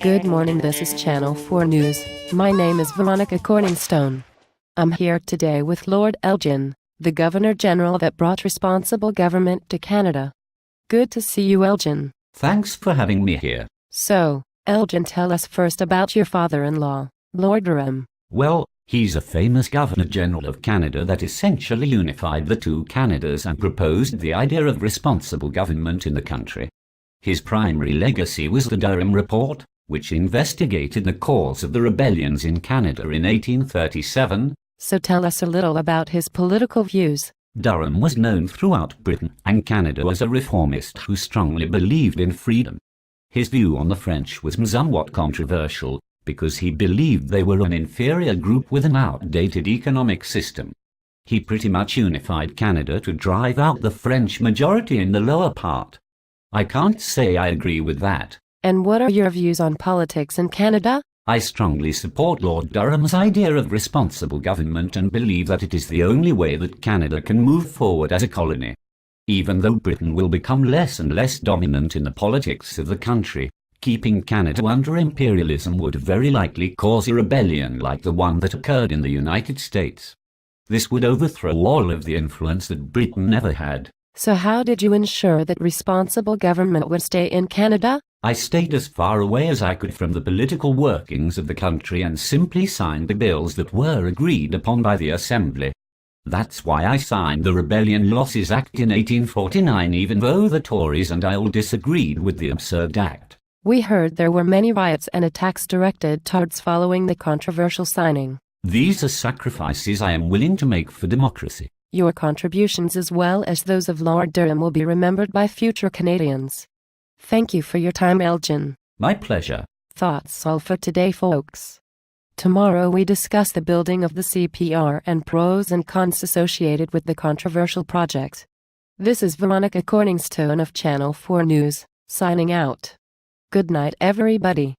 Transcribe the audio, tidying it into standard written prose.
Good morning, this is Channel 4 News. My name is Veronica Corningstone. I'm here today with Lord Elgin, the Governor-General that brought responsible government to Canada. Good to see you, Elgin. Thanks for having me here. So, Elgin, tell us first about your father-in-law, Lord Durham. Well, he's a famous Governor-General of Canada that essentially unified the two Canadas and proposed the idea of responsible government in the country. His primary legacy was the Elgin Report, which investigated the cause of the rebellions in Canada in 1837. So tell us a little about his political views. Durham was known throughout Britain and Canada as a reformist who strongly believed in freedom. His view on the French was somewhat controversial, because he believed they were an inferior group with an outdated economic system. He pretty much unified Canada to drive out the French majority in the lower part. I can't say I agree with that. And what are your views on politics in Canada? I strongly support Lord Durham's idea of responsible government and believe that it is the only way that Canada can move forward as a colony. Even though Britain will become less and less dominant in the politics of the country, keeping Canada under imperialism would very likely cause a rebellion like the one that occurred in the United States. This would overthrow all of the influence that Britain never had. So how did you ensure that responsible government would stay in Canada? I stayed as far away as I could from the political workings of the country and simply signed the bills that were agreed upon by the Assembly. That's why I signed the Rebellion Losses Act in 1849, even though the Tories and I all disagreed with the absurd act. We heard there were many riots and attacks directed towards following the controversial signing. These are sacrifices I am willing to make for democracy. Your contributions as well as those of Lord Durham will be remembered by future Canadians. Thank you for your time, Elgin. My pleasure. That's all for today, folks. Tomorrow we discuss the building of the CPR and pros and cons associated with the controversial project. This is Veronica Corningstone of Channel 4 News, signing out. Good night, everybody.